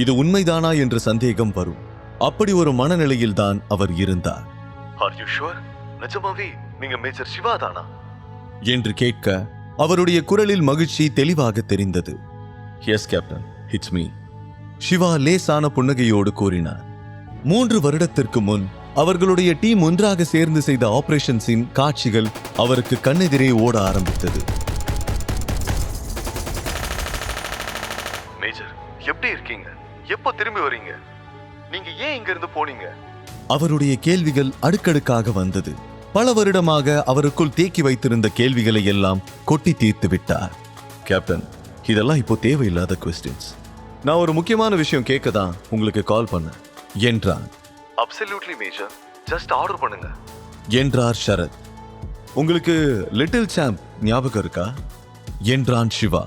இது உண்மைதானா என்ற சந்தேகம் வரும். அப்படி ஒரு மனநிலையில்தான் அவர் இருந்தார். Are you sure? நிஜமாவே நீங்க மேஜர் சிவா தானா என்று கேட்க அவருடைய குரலில் மகிழ்ச்சி தெளிவாக தெரிந்தது. Yes captain, it's me. Siva லேசான புன்னகையோடு கூறினார். 3 வருடத்திற்கு முன் அவர்களுடைய டீம் ஒன்றாக சேர்ந்து செய்த ஆபரேஷன்ஸின் காட்சிகள் அவருக்கு கண்ணெதிரே ஓட ஆரம்பித்தது. மேஜர், எப்படி இருக்கீங்க? எப்போ திரும்பி வரீங்க? நீங்க ஏன் இங்க இருந்து போனீங்க? அவருடைய கேள்விகள் அடுக்கடுக்காக வந்தது. பல வருடமாக அவருக்குள் தேக்கி வைத்திருந்த கேள்விகளை எல்லாம் கொட்டி தீர்த்து விட்டார். கேப்டன், இதெல்லாம் இப்போ தேவையில்லாத கொஸ்டின்ஸ். நான் ஒரு முக்கியமான விஷயம் கேட்க தான் உங்களுக்கு கால் பண்ணேன் என்றான். அப்சல்யூட்லி மேஜர், ஜஸ்ட் ஆர்டர் பண்ணுங்க என்றார் ஷரத். உங்களுக்கு லிட்டில் சாம்ப் ஞாபகம் இருக்கா என்றான் சிவா.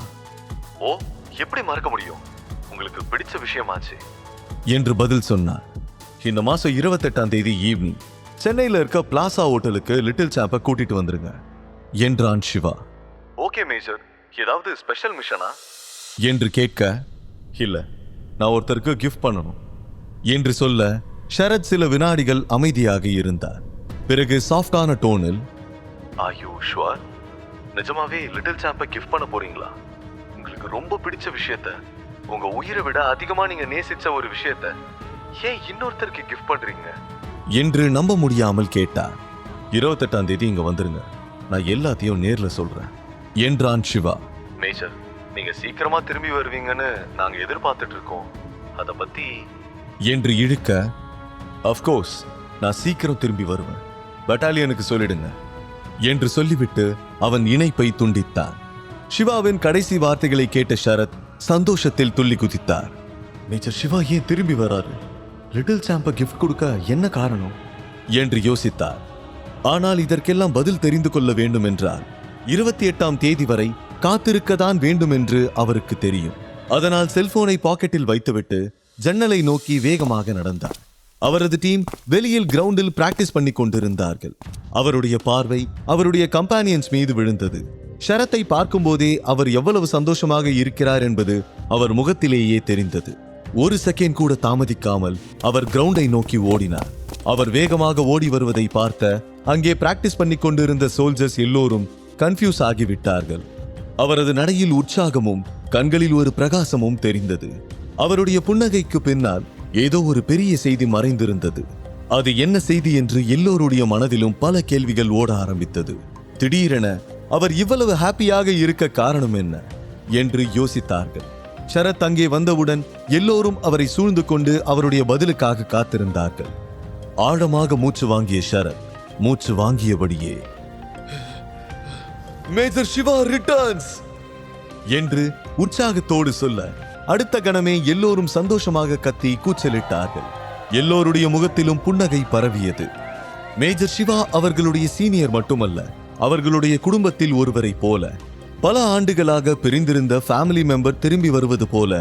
ஓ, எப்படி மறக்க முடியும்? உங்களுக்கு பிடிச்ச விஷயமாச்சு என்று பதில் சொன்னார். இந்த மாசம் 28ஆம் தேதி ஈவினிங் சென்னையில் இருக்க பிளாசா ஹோட்டலுக்கு லிட்டில் சாம்பை கூட்டிட்டு வந்துருங்க என்றான் சிவா. ஓகே மேஜர், ஏதாவது ஸ்பெஷல் மிஷனா என்று கேட்க, இல்ல, நான் ஒருத்தருக்கு கிஃப்ட் பண்ணணும் என்று சொல்ல ஷரத் சில வினாடிகள் அமைதியாக இருந்தார். பிறகு சாஃப்டான டோனில், ஆர் யூ ஷுவர்? நிஜமாவே லிட்டில் சாம்பை கிஃப்ட் பண்ண போறீங்களா? உங்களுக்கு ரொம்ப பிடிச்ச விஷயத்த, உங்க உயிரை விட அதிகமா நீங்க நேசிச்ச ஒரு விஷயத்த ஏன் இன்னொருத்தருக்கு கிஃப்ட் பண்றீங்க என்று நம்ப முடியாமல் கேட்டார். 28ஆம் தேதி இங்க வந்துருங்க, நான் எல்லாத்தையும் நேர்ல சொல்றேன் என்றான் சிவா. மேஜர், நீங்க சீக்கிரமா திரும்பி வருவீங்கன்னு நாங்க எதிர்பார்த்துட்டு இருக்கோம். அத பத்தி என்று இழுக்க, அஃப்கோர்ஸ் நான் சீக்கிரம் திரும்பி வருவேன், பட்டாலியனுக்கு சொல்லிடுங்க என்று சொல்லிவிட்டு அவன் இணைப்பை துண்டித்தான். சிவாவின் கடைசி வார்த்தைகளை கேட்ட ஷரத் சந்தோஷத்தில் துள்ளி குதித்தார். மேஜர் சிவா ஏன் திரும்பி வராரு? லிட்டில் சாம்பை கிஃப்ட் கொடுக்க என்ன காரணம் என்று யோசித்தார். ஆனால் இதற்கெல்லாம் பதில் தெரிந்து கொள்ள வேண்டும் என்றால் 28ஆம் தேதி வரை காத்திருக்கத்தான் வேண்டும் என்று அவருக்கு தெரியும். அதனால் செல்போனை பாக்கெட்டில் வைத்துவிட்டு ஜன்னலை நோக்கி வேகமாக நடந்தார். அவரது டீம் வெளியில் கிரவுண்டில் பிராக்டிஸ் பண்ணி கொண்டிருந்தார்கள். அவருடைய பார்வை அவருடைய கம்பானியன்ஸ் மீது விழுந்தது. ஷரத்தை பார்க்கும்போதே அவர் எவ்வளவு சந்தோஷமாக இருக்கிறார் என்பது அவர் முகத்திலேயே தெரிந்தது. ஒரு செகண்ட் கூட தாமதிக்காமல் அவர் கிரவுண்டை நோக்கி ஓடினார். அவர் வேகமாக ஓடி வருவதை பார்த்த அங்கே பிராக்டிஸ் பண்ணி கொண்டிருந்த சோல்ஜர்ஸ் எல்லோரும் கன்ஃபியூஸ் ஆகிவிட்டார்கள். அவரது நடையில் உற்சாகமும் கண்களில் ஒரு பிரகாசமும் தெரிந்தது. அவருடைய புன்னகைக்கு பின்னால் ஏதோ ஒரு பெரிய செய்தி மறைந்திருந்தது. அது என்ன செய்தி என்று எல்லோருடைய மனதிலும் பல கேள்விகள் ஓட ஆரம்பித்தது. திடீரென அவர் இவ்வளவு ஹாப்பியாக இருக்க காரணம் என்ன என்று யோசித்தார்கள். ஷரத் அங்கே வந்தவுடன் எல்லோரும் அவரை சூழ்ந்து கொண்டு அவருடைய பதிலுக்காக காத்திருந்தார்கள். ஆழமாக மூச்சு வாங்கிய ஷரத் மூச்சு வாங்கியபடியே, மேஜர் சிவா ரிட்டர்ன்ஸ் என்று உற்சாகத்தோடு சொல்ல, அடுத்த கணமே எல்லோரும் சந்தோஷமாக கத்தி கூச்சலிட்டார்கள். எல்லோருடைய முகத்திலும் புன்னகை பரவியது. மேஜர் சிவா அவர்களுடைய சீனியர் மட்டுமல்ல, அவர்களுடைய குடும்பத்தில் ஒருவரை போல, பல ஆண்டுகளாக பிரிந்திருந்த ஃபேமிலி மெம்பர் திரும்பி வருவது போல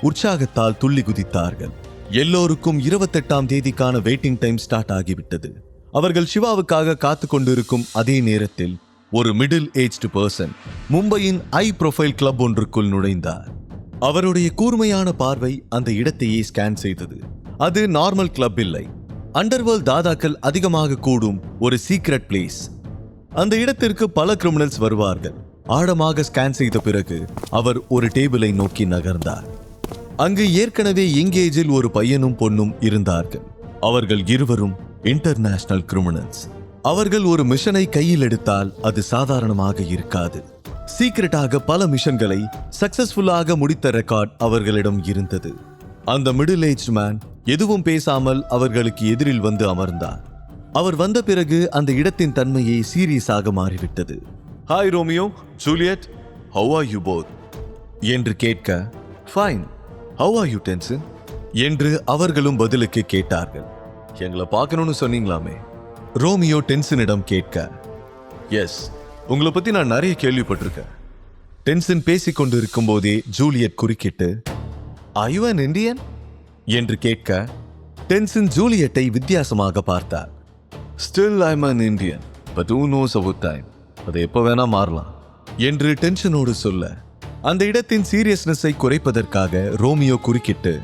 உற்சாகத்தால் துள்ளி குதித்தார்கள். எல்லோருக்கும் 28ஆம் தேதிக்கான வெயிட்டிங் டைம் ஸ்டார்ட் ஆகிவிட்டது. அவர்கள் சிவாவுக்காக காத்து கொண்டிருக்கும் அதே நேரத்தில் ஒரு மிடில் ஏஜ்டு பர்சன் மும்பையின் ஐ ப்ரொஃபைல் கிளப் ஒன்றுக்குள் நுழைந்தார். அவருடைய கூர்மையான பார்வை அந்த இடத்தையே ஸ்கேன் செய்தது. அது நார்மல் கிளப் இல்லை, அண்டர்வேர்ல்ட் தாதாக்கள் அதிகமாக கூடும் ஒரு சீக்ரெட் பிளேஸ். அந்த இடத்திற்கு பல கிரிமினல்ஸ் வருவார்கள். ஆழமாக ஸ்கேன் செய்த பிறகு அவர் ஒரு டேபிளை நோக்கி நகர்ந்தார். அங்கு ஏற்கனவே எங்கேஜில் ஒரு பையனும் பொண்ணும் இருந்தார்கள். அவர்கள் இருவரும் இன்டர்நேஷனல் கிரிமினல்ஸ். அவர்கள் ஒரு மிஷனை கையில் எடுத்தால் அது சாதாரணமாக இருக்காது. சீக்ரெட்டாக பல மிஷன்களை சக்சஸ்ஃபுல்லாக முடித்த ரெக்கார்ட் அவர்களிடம் இருந்தது. அந்த மிடில் ஏஜ் மேன் எதுவும் பேசாமல் அவர்களுக்கு எதிரில் வந்து அமர்ந்தார். அவர் வந்த பிறகு அந்த இடத்தின் தன்மையை சீரியஸாக மாறிவிட்டது. Hi Romeo, Juliet, how are you both என்று கேட்க, fine, how are you tension என்று அவர்களும் பதிலுக்கு கேட்டார்கள். எங்களை பார்க்கணும்னு சொன்னீங்களாமே ரோமியோ டென்சனிடம் கேட்க, எஸ், உங்களை பத்தி நான் நிறைய கேள்விப்பட்டிருக்கேன். டென்சன் பேசிக் கொண்டிருக்கும் போதே ஜூலியட் குறுக்கிட்டு, ஆர் யூ an இந்தியன் என்று கேட்க, டென்சன் ஜூலியட்டை வித்தியாசமாக பார்த்தார். Still I am an Indian, but who knows about time, அது எப்போ வேணா மாறலாம் என்று டென்ஷனோடு சொல்ல, அந்த இடத்தின் சீரியஸ்னஸை குறைப்பதற்காக ரோமியோ குறுக்கிட்டு,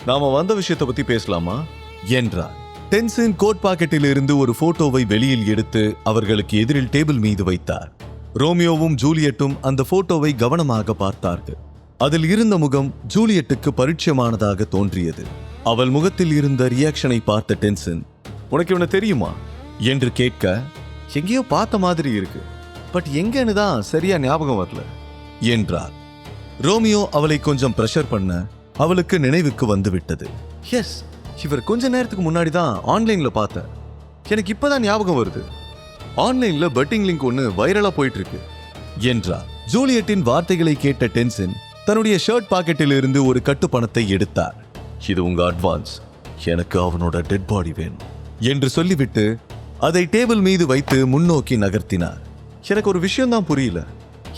நாம வந்த விஷயத்தை பத்தி பேசலாமா என்றார். டென்சன் கோட் பாக்கெட்டில் இருந்து ஒரு போட்டோவை வெளியில் எடுத்து அவர்களுக்கு எதிரில் டேபிள் மீது வைத்தார். ரோமியோவும் ஜூலியட்டும் அந்த போட்டோவை கவனமாக பார்த்தார்கள். அதில் இருந்த முகம் ஜூலியட்டுக்கு பரிச்சயமானதாக தோன்றியது. அவள் முகத்தில் இருந்த ரியாக்ஷனை பார்த்த டென்சன், உனக்கு இவனை தெரியுமா என்று கேட்க, எங்கேயோ பார்த்த மாதிரி இருக்கு, பட் எங்கன்னு தான் சரியா ஞாபகம் வரல என்றார். ரோமியோ அவளை கொஞ்சம் பிரஷர் பண்ண அவளுக்கு நினைவுக்கு வந்துவிட்டது. எஸ், இவர் கொஞ்ச நேரத்துக்கு முன்னாடி தான் ஆன்லைன்ல பார்த்தேன், எனக்கு இப்பதான் ஞாபகம் வருது. ஆன்லைன்ல பெட்டிங் லிங்க் ஒன்னு வைரலா போயிட்டு இருக்கு என்றார். ஜூலியட்டின் வார்த்தைகளை கேட்ட டென்சன் தன்னுடைய ஷர்ட் பாக்கெட்டில் இருந்து ஒரு கட்டு பணத்தை எடுத்தார். இது உங்க அட்வான்ஸ், எனக்கு அவனோட டெட் பாடி வேணும் என்று சொல்லிவிட்டு அதை டேபிள் மீது வைத்து முன்னோக்கி நகர்த்தினார். எனக்கு ஒரு விஷயம் தான் புரியல,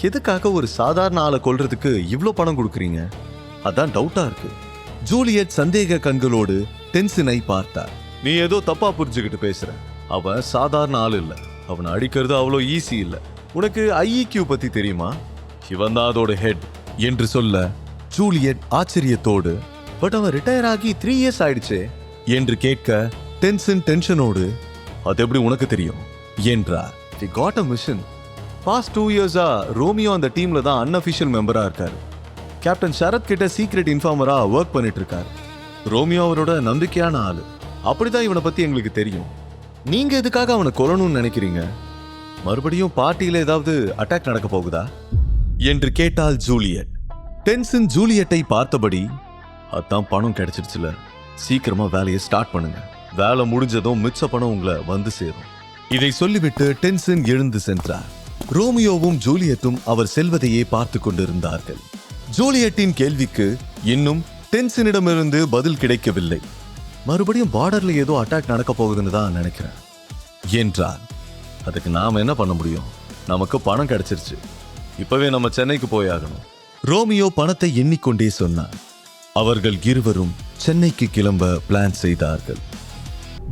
எதுக்காக ஒரு சாதாரண ஆளை கொல்றதுக்கு இவ்ளோ பணம் கொடுக்குறீங்க? அதான் டவுட்டா இருக்கு. ஜூலியட் சந்தேக கண்களோடு டென்சனை பார்த்தார். நீ ஏதோ தப்பா புரிஞ்சுக்கிட்டு பேசுற, அவன் சாதாரண ஆள் இல்ல, அவனை அடிக்கிறது அவ்வளோ ஈஸி இல்ல. உனக்கு IEQ பத்தி தெரியுமா? இவன் தான் அதோட ஹெட் என்று சொல்ல ஜூலியட் ஆச்சரியத்தோடு, பட் அவன் ரிட்டையர் ஆகி 3 இயர்ஸ் ஆயிடுச்சே என்று கேட்க டென்ஷனோடு, அது எப்படி உனக்கு தெரியும் என்றார். He got a mission. Past 2 இயர்ஸா ரோமியோ அந்த டீம்ல தான் அன்அஃபிஷியல் மெம்பரா இருக்காரு. கேப்டன் சரத் கிட்ட சீக்ரெட் இன்ஃபார்மரா ஒர்க் பண்ணிட்டு இருக்காரு. ரோமியோ அவரோட நம்பிக்கையான ஆளு, அப்படிதான் இவனை பத்தி எங்களுக்கு தெரியும். நீங்க எதுக்காக அவனை கொல்லணும்னு நினைக்கிறீங்க? மறுபடியும் பார்ட்டியில ஏதாவது அட்டாக் நடக்க போகுதா என்று கேட்டாள் ஜூலியட். டென்சன் ஜூலியட்டை பார்த்தபடி, அதான் பணம் கிடைச்சிருச்சுல, சீக்கிரமா வேலையை ஸ்டார்ட் பண்ணுங்க, வேலை முடிஞ்சதும் மிச்ச பணம் உங்களை வந்து சேரும். இதை சொல்லிவிட்டு டென்சன் எழுந்து சென்றார். ரோமியோவும் ஜூலியட்டும் அவர் செல்வதையே பார்த்து கொண்டிருந்தார்கள். ஜூலியட்டின் கேள்விக்கு இன்னும் டென்சனிடமிருந்து பதில் கிடைக்கவில்லை. மறுபடியும் பார்டர்ல ஏதோ அட்டாக் நடக்க போகுதுன்னு தான் நினைக்கிறேன் என்றார். அதுக்கு நாம என்ன பண்ண முடியும்? நமக்கு பணம் கிடைச்சிருச்சு, இப்பவே நம்ம சென்னைக்கு போயாகணும். ரோமியோ பணத்தை எண்ணிக்கொண்டே சொன்னார். அவர்கள் இருவரும் சென்னைக்கு கிளம்ப பிளான் செய்தார்கள்.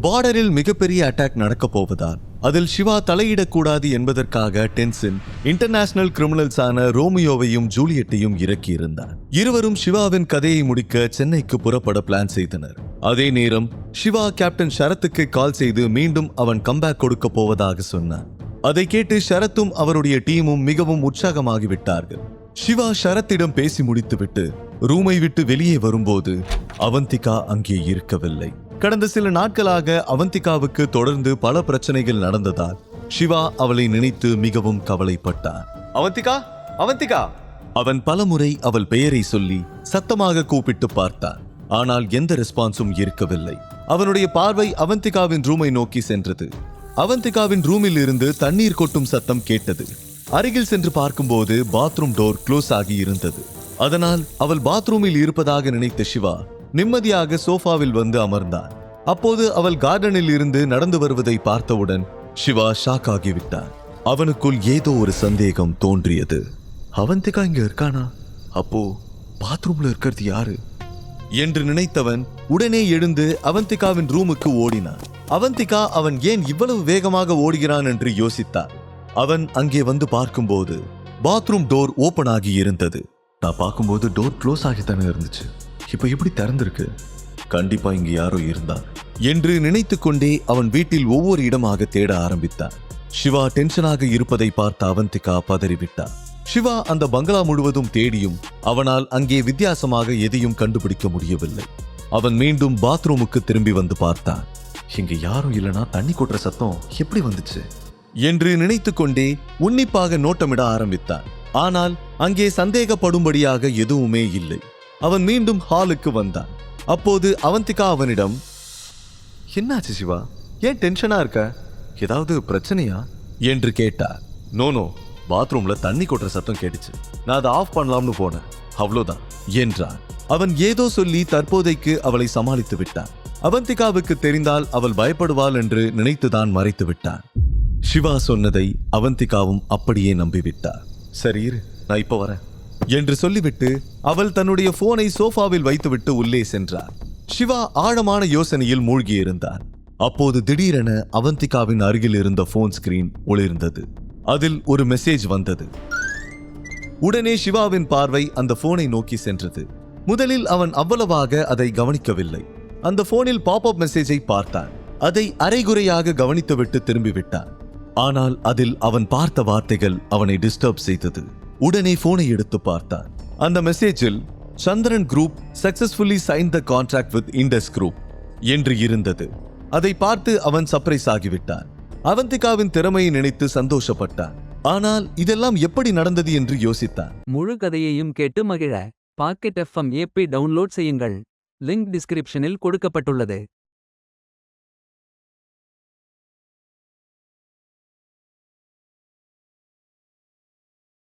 பார்டரில் மிகப்பெரிய அட்டாக் நடக்க போவதால் அதில் சிவா தலையிடக்கூடாது என்பதற்காக டென்சன் இன்டர்நேஷனல் கிரிமினல்ஸான ரோமியோவையும் ஜூலியட்டையும் இறக்கியிருந்தார். இருவரும் சிவாவின் கதையை முடிக்க சென்னைக்கு புறப்பட பிளான் செய்தனர். அதே நேரம் சிவா கேப்டன் ஷரத்துக்கு கால் செய்து மீண்டும் அவன் கம்பேக் கொடுக்க போவதாக சொன்னார். அதை கேட்டு ஷரத்தும் அவருடைய டீமும் மிகவும் உற்சாகமாகிவிட்டார்கள். சிவா ஷரத்திடம் பேசி முடித்துவிட்டு ரூமை விட்டு வெளியே வரும்போது அவந்திகா அங்கே இருக்கவில்லை. கடந்த சில நாட்களாக அவந்திகாவுக்கு தொடர்ந்து பல பிரச்சனைகள் நடந்ததால் சிவா அவளை நினைத்து மிகவும் கவலைப்பட்டார். அவந்திகா, அவந்திகா! அவன் பலமுறை அவள் பெயரை சொல்லி சத்தமாக கூப்பிட்டு பார்த்தான். ஆனால் எந்த ரெஸ்பான்ஸும் இருக்கவில்லை. அவனுடைய பார்வை அவந்திகாவின் ரூமை நோக்கி சென்றது. அவந்திகாவின் ரூமில் இருந்து தண்ணீர் கொட்டும் சத்தம் கேட்டது. அருகில் சென்று பார்க்கும்போது பாத்ரூம் டோர் க்ளோஸ் ஆகி இருந்தது. அதனால் அவள் பாத்ரூமில் இருப்பதாக நினைத்த சிவா நிம்மதியாக சோஃபாவில் வந்து அமர்ந்தான். அப்போது அவள் கார்டனில் இருந்து நடந்து வருவதை பார்த்தவுடன் சிவா ஷாக் ஆகிவிட்டான். அவனுக்குள் ஏதோ ஒரு சந்தேகம் தோன்றியது. அவந்திகா இங்க இருக்கானா? அப்போ பாத்ரூம்ல இருக்கிறது யாரு என்று நினைத்தவன் உடனே எழுந்து அவந்திகாவின் ரூமுக்கு ஓடினான். அவந்திகா அவன் ஏன் இவ்வளவு வேகமாக ஓடுகிறான் என்று யோசித்தார். அவன் அங்கே வந்து பார்க்கும்போது பாத்ரூம் டோர் ஓபன் ஆகி இருந்தது. நான் பார்க்கும்போது டோர் க்ளோஸ் ஆகித்தானே இருந்துச்சு, இப்ப எப்படி திறந்திருக்கு? கண்டிப்பா இங்க யாரோ இருந்தார் என்று நினைத்து கொண்டே அவன் வீட்டில் ஒவ்வொரு இடமாக தேட ஆரம்பித்தான். சிவா டென்ஷனாக இருப்பதை பார்த்த அவந்திகா பதறிவிட்டார். சிவா அந்த பங்களா முழுவதும் தேடியும் அவனால் அங்கே வித்தியாசமாக எதையும் கண்டுபிடிக்க முடியவில்லை. அவன் மீண்டும் பாத்ரூமுக்கு திரும்பி வந்து பார்த்தான். இங்க யாரும் இல்லனா தண்ணி கொட்டுற சத்தம் எப்படி வந்துச்சு என்று நினைத்து கொண்டே உன்னிப்பாக நோட்டமிட ஆரம்பித்தான். ஆனால் அங்கே சந்தேகப்படும்படியாக எதுவுமே இல்லை. அவன் மீண்டும் ஹாலுக்கு வந்தான். அப்போது அவந்திகா அவனிடம், என்னாச்சு சிவா, ஏன் டென்ஷனா இருக்க, ஏதாவது பிரச்சனையா என்று கேட்டார். நோ, பாத்ரூம்ல தண்ணி கொட்டுற சத்தம் கேட்டுச்சு, நான் அதை ஆஃப் பண்ணலாம்னு போனேன், அவ்வளவுதான் என்றான். அவன் ஏதோ சொல்லி தற்போதைக்கு அவளை சமாளித்து விட்டான். அவந்திகாவுக்கு தெரிந்தால் அவள் பயப்படுவாள் என்று நினைத்துதான் மறைத்து விட்டான். சிவா சொன்னதை அவந்திகாவும் அப்படியே நம்பிவிட்டார். சரி இரு, நான் இப்ப வரேன் என்று சொல்லிவிட்டு அவள் தன்னுடைய போனை சோஃபாவில் வைத்துவிட்டு உள்ளே சென்றார். சிவா ஆழமான யோசனையில் மூழ்கியிருந்தார். அப்போது திடீரென அவந்திகாவின் அருகில் இருந்த போன் ஸ்கிரீன் ஒளிர்ந்தது. அதில் ஒரு மெசேஜ் வந்தது. உடனே சிவாவின் பார்வை அந்த போனை நோக்கி சென்றது. முதலில் அவன் அவ்வளவாக அதை கவனிக்கவில்லை. அந்த போனில் பாப்அப் மெசேஜை பார்த்தான். அதை அரைகுறையாக கவனித்துவிட்டு திரும்பிவிட்டான். ஆனால் அதில் அவன் பார்த்த வார்த்தைகள் அவனை டிஸ்டர்ப் செய்தது. உடனே போனை எடுத்து பார்த்தான். அந்த மெசேஜில் Chandran group successfully sign the contract with Indus group என்று இருந்தது. அதை பார்த்து அவன் சர்ப்ரைஸ் ஆகிவிட்டான். அவந்திகாவின் திறமையை நினைத்து சந்தோஷப்பட்டான். ஆனால் இதெல்லாம் எப்படி நடந்தது என்று யோசித்தான். முழு கதையையும் கேட்டு மகிழ பாக்கெட் FM ஏபி டவுன்லோட் செய்யுங்கள். லிங்க் டிஸ்கிரிப்ஷனில் கொடுக்கப்பட்டுள்ளது.